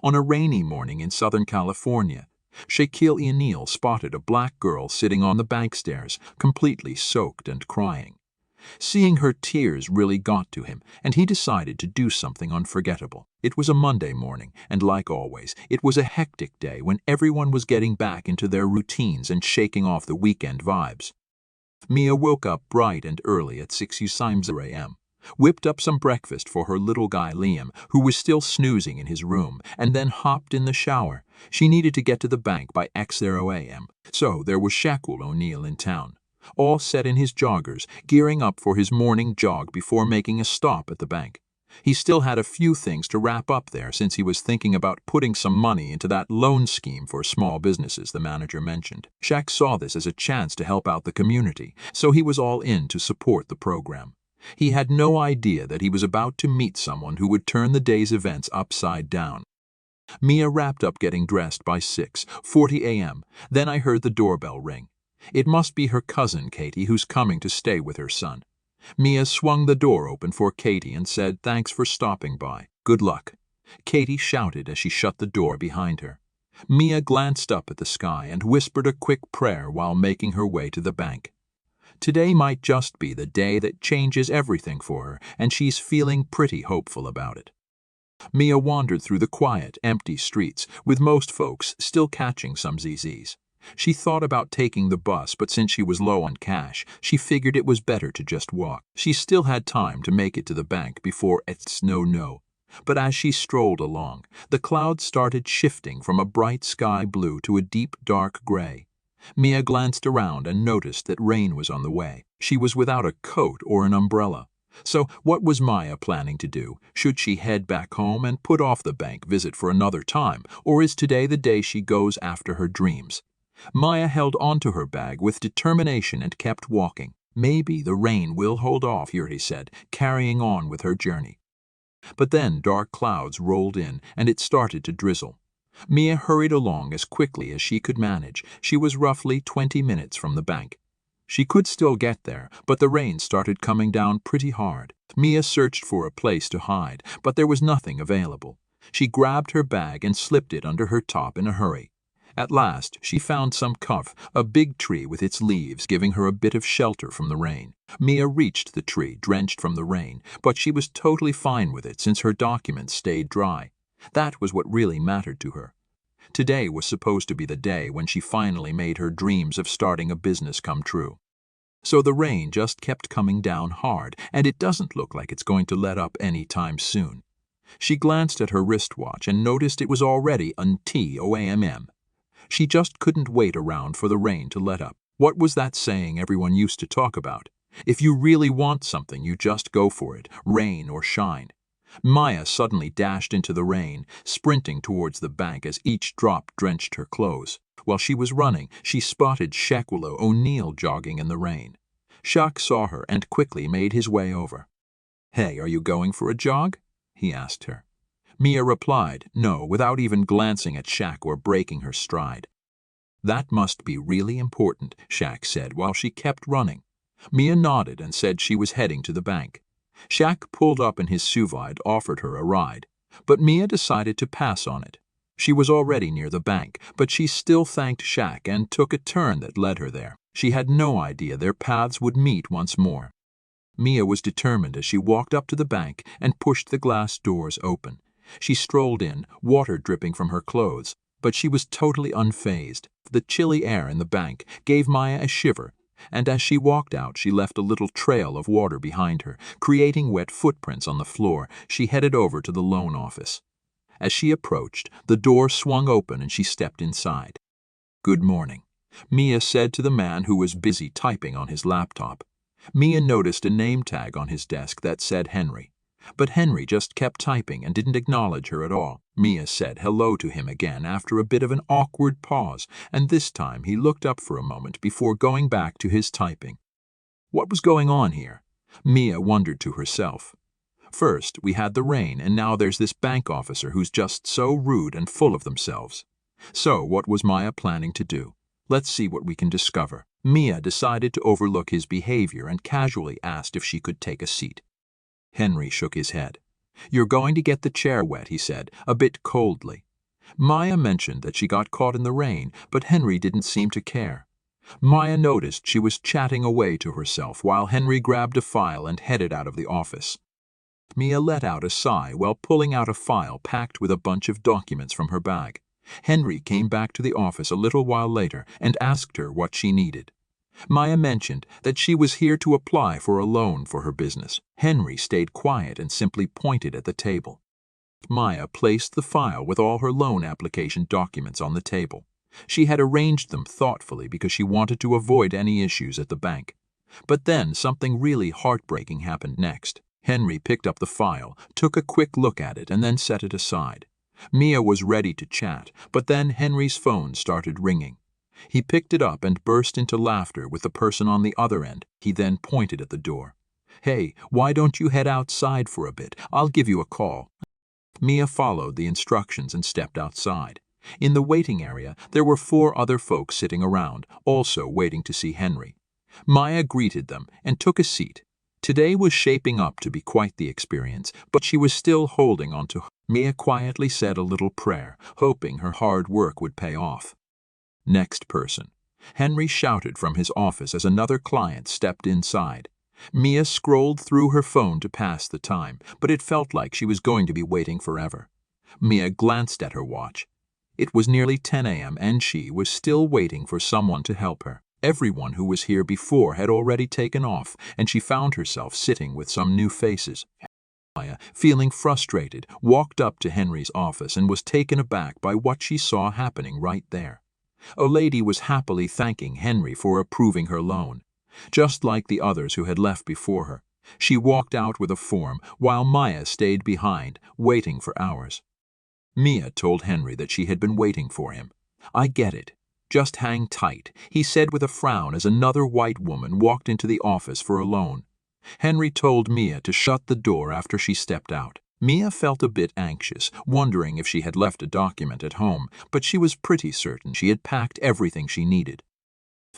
On a rainy morning in Southern California, Shaquille O'Neal spotted a black girl sitting on the bank stairs, completely soaked and crying. Seeing her tears really got to him, and he decided to do something unforgettable. It was a Monday morning, and like always, it was a hectic day when everyone was getting back into their routines and shaking off the weekend vibes. Mia woke up bright and early at 6 a.m., whipped up some breakfast for her little guy Liam, who was still snoozing in his room, and then hopped in the shower. She needed to get to the bank by 0 a.m., so there was Shaquille O'Neal in town, all set in his joggers, gearing up for his morning jog before making a stop at the bank. He still had a few things to wrap up there since he was thinking about putting some money into that loan scheme for small businesses the manager mentioned. Shaq saw this as a chance to help out the community, so he was all in to support the program. He had no idea that he was about to meet someone who would turn the day's events upside down. Mia wrapped up getting dressed by 6:40 a.m. Then I heard the doorbell ring. It must be her cousin Katie, who's coming to stay with her son. Mia swung the door open for Katie and said, "Thanks for stopping by. Good luck." Katie shouted as she shut the door behind her. Mia glanced up at the sky and whispered a quick prayer while making her way to the bank. Today might just be the day that changes everything for her, and she's feeling pretty hopeful about it. Mia wandered through the quiet, empty streets, with most folks still catching some ZZs. She thought about taking the bus, but since she was low on cash, she figured it was better to just walk. She still had time to make it to the bank before it's no. But as she strolled along, the clouds started shifting from a bright sky blue to a deep dark gray. Mia glanced around and noticed that rain was on the way. She was without a coat or an umbrella. So what was Maya planning to do? Should she head back home and put off the bank visit for another time, or is today the day she goes after her dreams? Maya held onto her bag with determination and kept walking. Maybe the rain will hold off here, he said, carrying on with her journey. But then dark clouds rolled in and it started to drizzle. Mia hurried along as quickly as she could manage. She was roughly 20 minutes from the bank. She could still get there, but the rain started coming down pretty hard. Mia searched for a place to hide, but there was nothing available. She grabbed her bag and slipped it under her top in a hurry. At last, she found some cover, a big tree with its leaves giving her a bit of shelter from the rain. Mia reached the tree, drenched from the rain, but she was totally fine with it since her documents stayed dry. That was what really mattered to her. Today was supposed to be the day when she finally made her dreams of starting a business come true. So the rain just kept coming down hard, and it doesn't look like it's going to let up any time soon. She glanced at her wristwatch and noticed it was already 10 a.m. She just couldn't wait around for the rain to let up. What was that saying everyone used to talk about? If you really want something, you just go for it, rain or shine. Maya suddenly dashed into the rain, sprinting towards the bank as each drop drenched her clothes. While she was running, she spotted Shaquille O'Neal jogging in the rain. Shaq saw her and quickly made his way over. "Hey, are you going for a jog?" he asked her. Mia replied, no, without even glancing at Shaq or breaking her stride. "That must be really important," Shaq said while she kept running. Mia nodded and said she was heading to the bank. Shaq pulled up in his SUV, offered her a ride, but Mia decided to pass on it. She was already near the bank, but she still thanked Shaq and took a turn that led her there. She had no idea their paths would meet once more. Mia was determined as she walked up to the bank and pushed the glass doors open. She strolled in, water dripping from her clothes, but she was totally unfazed. The chilly air in the bank gave Maya a shiver, and as she walked out, she left a little trail of water behind her, creating wet footprints on the floor. She headed over to the loan office. As she approached, the door swung open and she stepped inside. "Good morning," Mia said to the man who was busy typing on his laptop. Mia noticed a name tag on his desk that said Henry. But Henry just kept typing and didn't acknowledge her at all. Mia said hello to him again after a bit of an awkward pause, and this time he looked up for a moment before going back to his typing. What was going on here? Mia wondered to herself. First, we had the rain, and now there's this bank officer who's just so rude and full of themselves. So what was Maya planning to do? Let's see what we can discover. Mia decided to overlook his behavior and casually asked if she could take a seat. Henry shook his head. "You're going to get the chair wet," he said, a bit coldly. Maya mentioned that she got caught in the rain, but Henry didn't seem to care. Maya noticed she was chatting away to herself while Henry grabbed a file and headed out of the office. Mia let out a sigh while pulling out a file packed with a bunch of documents from her bag. Henry came back to the office a little while later and asked her what she needed. Maya mentioned that she was here to apply for a loan for her business. Henry stayed quiet and simply pointed at the table. Maya placed the file with all her loan application documents on the table. She had arranged them thoughtfully because she wanted to avoid any issues at the bank. But then something really heartbreaking happened next. Henry picked up the file, took a quick look at it, and then set it aside. Mia was ready to chat, but then Henry's phone started ringing. He picked it up and burst into laughter with the person on the other end. He then pointed at the door. "Hey, why don't you head outside for a bit? I'll give you a call." Mia followed the instructions and stepped outside. In the waiting area, there were 4 other folks sitting around, also waiting to see Henry. Maya greeted them and took a seat. Today was shaping up to be quite the experience, but she was still holding on to. Mia quietly said a little prayer, hoping her hard work would pay off. "Next person." Henry shouted from his office as another client stepped inside. Mia scrolled through her phone to pass the time, but it felt like she was going to be waiting forever. Mia glanced at her watch. It was nearly 10 a.m. and she was still waiting for someone to help her. Everyone who was here before had already taken off, and she found herself sitting with some new faces. Maya, feeling frustrated, walked up to Henry's office and was taken aback by what she saw happening right there. A lady was happily thanking Henry for approving her loan. Just like the others who had left before her, she walked out with a form while Maya stayed behind, waiting for hours. Mia told Henry that she had been waiting for him. "I get it. Just hang tight," he said with a frown as another white woman walked into the office for a loan. Henry told Mia to shut the door after she stepped out. Mia felt a bit anxious, wondering if she had left a document at home, but she was pretty certain she had packed everything she needed.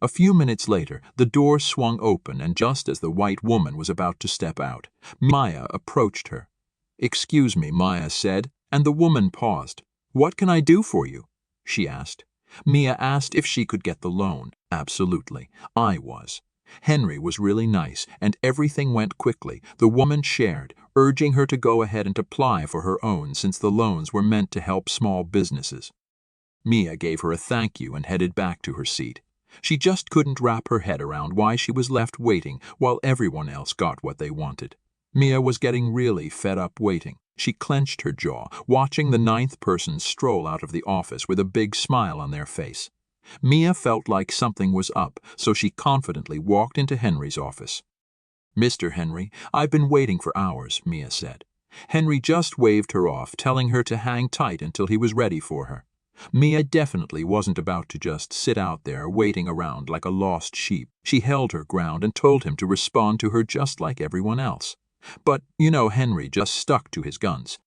A few minutes later, the door swung open, and just as the white woman was about to step out, Maya approached her. "Excuse me," Maya said, and the woman paused. "What can I do for you?" she asked. Mia asked if she could get the loan. Absolutely, I was. Henry was really nice, and everything went quickly. The woman shared, urging her to go ahead and apply for her own since the loans were meant to help small businesses. Mia gave her a thank you and headed back to her seat. She just couldn't wrap her head around why she was left waiting while everyone else got what they wanted. Mia was getting really fed up waiting. She clenched her jaw, watching the 9th person stroll out of the office with a big smile on their face. Mia felt like something was up, so she confidently walked into Henry's office. "Mr. Henry, I've been waiting for hours," Mia said. Henry just waved her off, telling her to hang tight until he was ready for her. Mia definitely wasn't about to just sit out there waiting around like a lost sheep. She held her ground and told him to respond to her just like everyone else. But, Henry just stuck to his guns.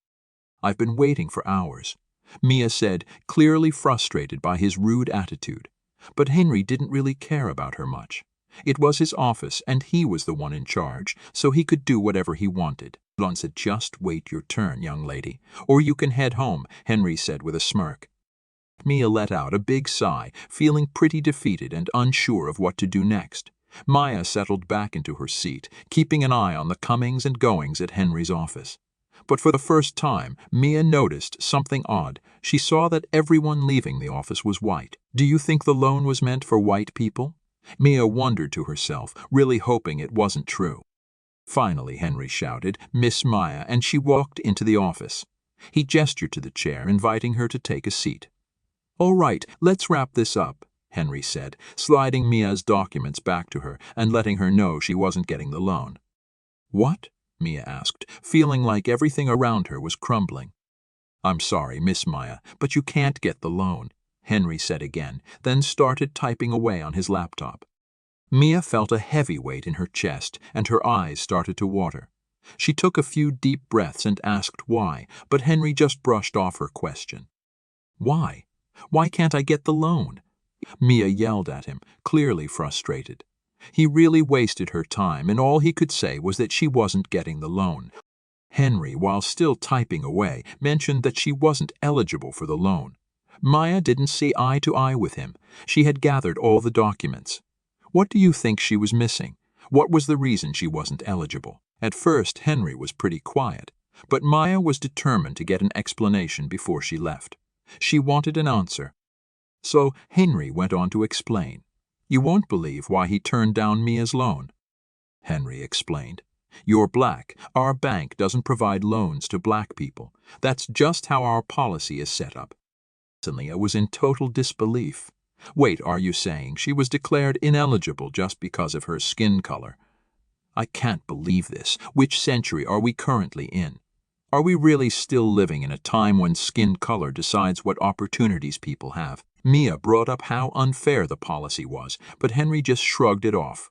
"I've been waiting for hours," Mia said, clearly frustrated by his rude attitude. But Henry didn't really care about her much. It was his office, and he was the one in charge, so he could do whatever he wanted. Lon said, "Just wait your turn, young lady, or you can head home," Henry said with a smirk. Mia let out a big sigh, feeling pretty defeated and unsure of what to do next. Maya settled back into her seat, keeping an eye on the comings and goings at Henry's office. But for the first time, Mia noticed something odd. She saw that everyone leaving the office was white. "Do you think the loan was meant for white people?" Mia wondered to herself, really hoping it wasn't true. Finally, Henry shouted, "Miss Maya," and she walked into the office. He gestured to the chair, inviting her to take a seat. "All right, let's wrap this up," Henry said, sliding Mia's documents back to her and letting her know she wasn't getting the loan. "What?" Mia asked, feeling like everything around her was crumbling. "I'm sorry, Miss Maya, but you can't get the loan," Henry said again, then started typing away on his laptop. Mia felt a heavy weight in her chest, and her eyes started to water. She took a few deep breaths and asked why, but Henry just brushed off her question. "Why? Why can't I get the loan?" Mia yelled at him, clearly frustrated. He really wasted her time, and all he could say was that she wasn't getting the loan. Henry, while still typing away, mentioned that she wasn't eligible for the loan. Maya didn't see eye to eye with him. She had gathered all the documents. What do you think she was missing? What was the reason she wasn't eligible? At first, Henry was pretty quiet, but Maya was determined to get an explanation before she left. She wanted an answer. So Henry went on to explain. You won't believe why he turned down Mia's loan. Henry explained. You're black. Our bank doesn't provide loans to black people. That's just how our policy is set up. Suddenly, I was in total disbelief. Wait, are you saying she was declared ineligible just because of her skin color? I can't believe this. Which century are we currently in? Are we really still living in a time when skin color decides what opportunities people have? Mia brought up how unfair the policy was, but Henry just shrugged it off.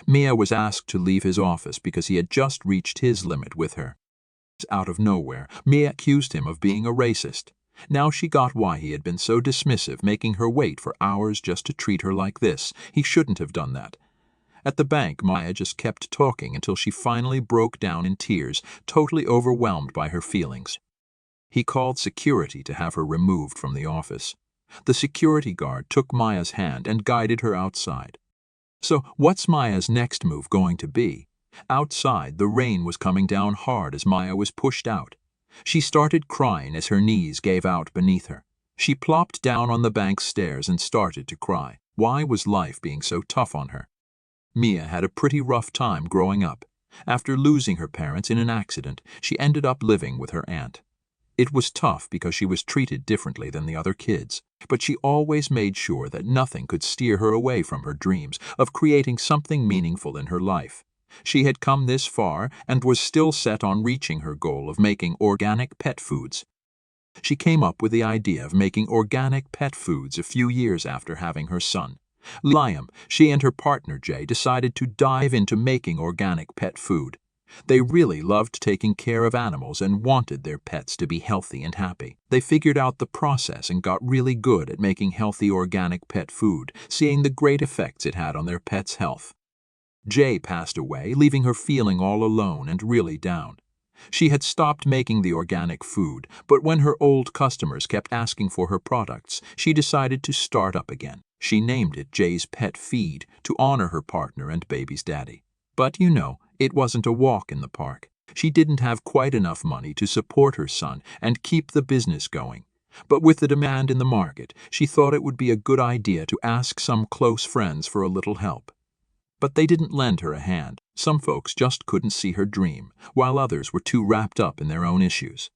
Mia was asked to leave his office because he had just reached his limit with her. Out of nowhere, Mia accused him of being a racist. Now she got why he had been so dismissive, making her wait for hours just to treat her like this. He shouldn't have done that. At the bank, Maya just kept talking until she finally broke down in tears, totally overwhelmed by her feelings. He called security to have her removed from the office. The security guard took Maya's hand and guided her outside. So what's Maya's next move going to be? Outside, the rain was coming down hard as Maya was pushed out. She started crying as her knees gave out beneath her. She plopped down on the bank's stairs and started to cry. Why was life being so tough on her? Mia had a pretty rough time growing up. After losing her parents in an accident, she ended up living with her aunt. It was tough because she was treated differently than the other kids, but she always made sure that nothing could steer her away from her dreams of creating something meaningful in her life. She had come this far and was still set on reaching her goal of making organic pet foods. She came up with the idea of making organic pet foods a few years after having her son. Liam, she and her partner Jay decided to dive into making organic pet food. They really loved taking care of animals and wanted their pets to be healthy and happy. They figured out the process and got really good at making healthy organic pet food, seeing the great effects it had on their pets' health. Jay passed away, leaving her feeling all alone and really down. She had stopped making the organic food, but when her old customers kept asking for her products, she decided to start up again. She named it Jay's Pet Feed to honor her partner and baby's daddy. But it wasn't a walk in the park. She didn't have quite enough money to support her son and keep the business going. But with the demand in the market, she thought it would be a good idea to ask some close friends for a little help. But they didn't lend her a hand. Some folks just couldn't see her dream, while others were too wrapped up in their own issues.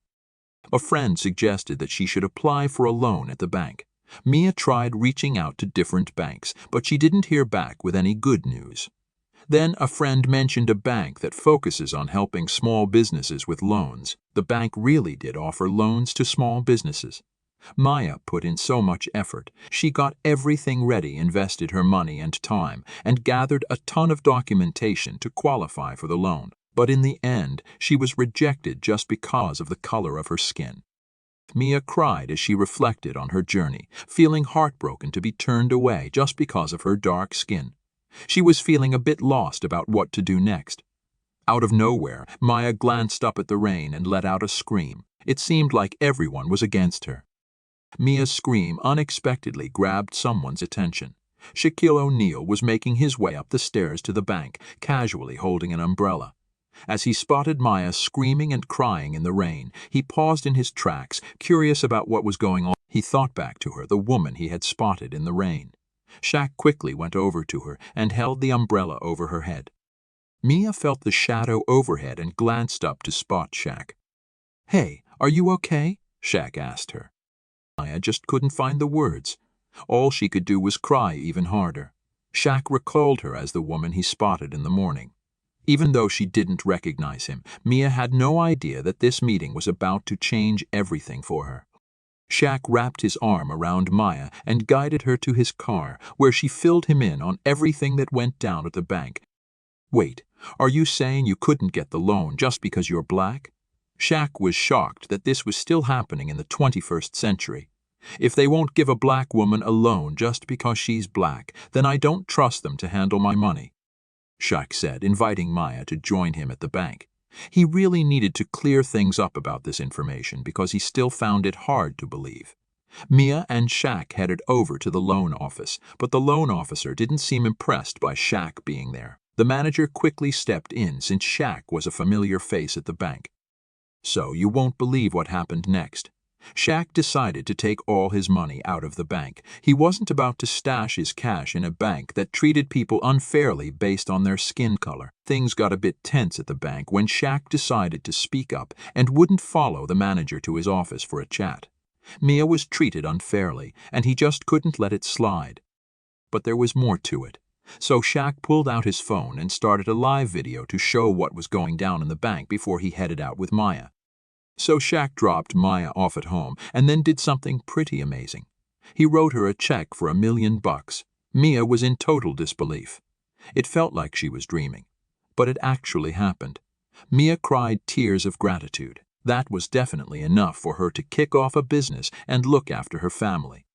A friend suggested that she should apply for a loan at the bank. Mia tried reaching out to different banks, but she didn't hear back with any good news. Then a friend mentioned a bank that focuses on helping small businesses with loans. The bank really did offer loans to small businesses. Maya put in so much effort. She got everything ready, invested her money and time, and gathered a ton of documentation to qualify for the loan. But in the end, she was rejected just because of the color of her skin. Mia cried as she reflected on her journey, feeling heartbroken to be turned away just because of her dark skin. She was feeling a bit lost about what to do next. Out of nowhere, Maya glanced up at the rain and let out a scream. It seemed like everyone was against her. Mia's scream unexpectedly grabbed someone's attention. Shaquille O'Neal was making his way up the stairs to the bank, casually holding an umbrella. As he spotted Maya screaming and crying in the rain, he paused in his tracks, curious about what was going on. He thought back to her, the woman he had spotted in the rain. Shaq quickly went over to her and held the umbrella over her head. Mia felt the shadow overhead and glanced up to spot Shaq. "Hey, are you okay?" Shaq asked her. Maya just couldn't find the words. All she could do was cry even harder. Shaq recalled her as the woman he spotted in the morning. Even though she didn't recognize him, Mia had no idea that this meeting was about to change everything for her. Shaq wrapped his arm around Maya and guided her to his car, where she filled him in on everything that went down at the bank. "Wait, are you saying you couldn't get the loan just because you're black?" Shaq was shocked that this was still happening in the 21st century. "If they won't give a black woman a loan just because she's black, then I don't trust them to handle my money," Shaq said, inviting Maya to join him at the bank. He really needed to clear things up about this information because he still found it hard to believe. Mia and Shaq headed over to the loan office, but the loan officer didn't seem impressed by Shaq being there. The manager quickly stepped in since Shaq was a familiar face at the bank. So you won't believe what happened next. Shaq decided to take all his money out of the bank. He wasn't about to stash his cash in a bank that treated people unfairly based on their skin color. Things got a bit tense at the bank when Shaq decided to speak up and wouldn't follow the manager to his office for a chat. Mia was treated unfairly, and he just couldn't let it slide. But there was more to it. So Shaq pulled out his phone and started a live video to show what was going down in the bank before he headed out with Maya. So Shaq dropped Maya off at home and then did something pretty amazing. He wrote her a check for $1 million. Mia was in total disbelief. It felt like she was dreaming. But it actually happened. Mia cried tears of gratitude. That was definitely enough for her to kick off a business and look after her family.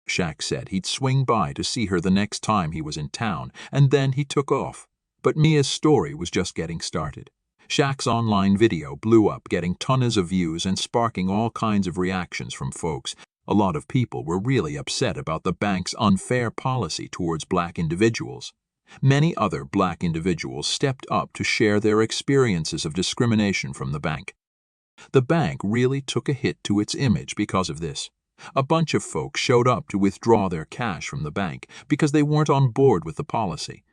Shaq said he'd swing by to see her the next time he was in town, and then he took off. But Mia's story was just getting started. Shaq's online video blew up, getting tons of views and sparking all kinds of reactions from folks. A lot of people were really upset about the bank's unfair policy towards black individuals. Many other black individuals stepped up to share their experiences of discrimination from the bank. The bank really took a hit to its image because of this. A bunch of folks showed up to withdraw their cash from the bank because they weren't on board with the policy.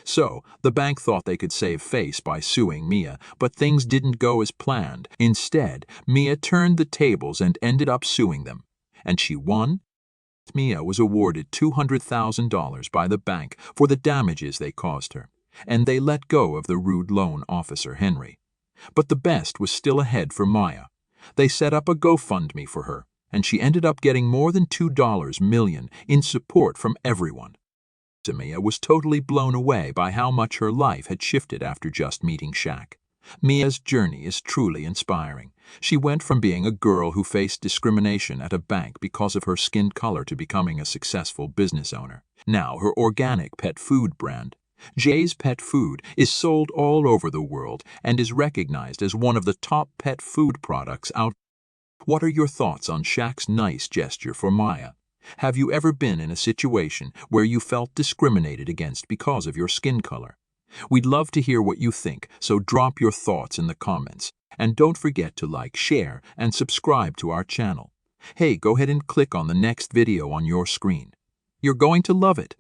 So, the bank thought they could save face by suing Mia, but things didn't go as planned. Instead, Mia turned the tables and ended up suing them. And she won. Mia was awarded $200,000 by the bank for the damages they caused her, and they let go of the rude loan officer, Henry. But the best was still ahead for Maya. They set up a GoFundMe for her, and she ended up getting more than $2 million in support from everyone. Mia was totally blown away by how much her life had shifted after just meeting Shaq. Mia's journey is truly inspiring. She went from being a girl who faced discrimination at a bank because of her skin color to becoming a successful business owner. Now her organic pet food brand, Jay's Pet Food, is sold all over the world and is recognized as one of the top pet food products out. What are your thoughts on Shaq's nice gesture for Maya? Have you ever been in a situation where you felt discriminated against because of your skin color? We'd love to hear what you think, so drop your thoughts in the comments. And don't forget to like, share, and subscribe to our channel. Hey, go ahead and click on the next video on your screen. You're going to love it.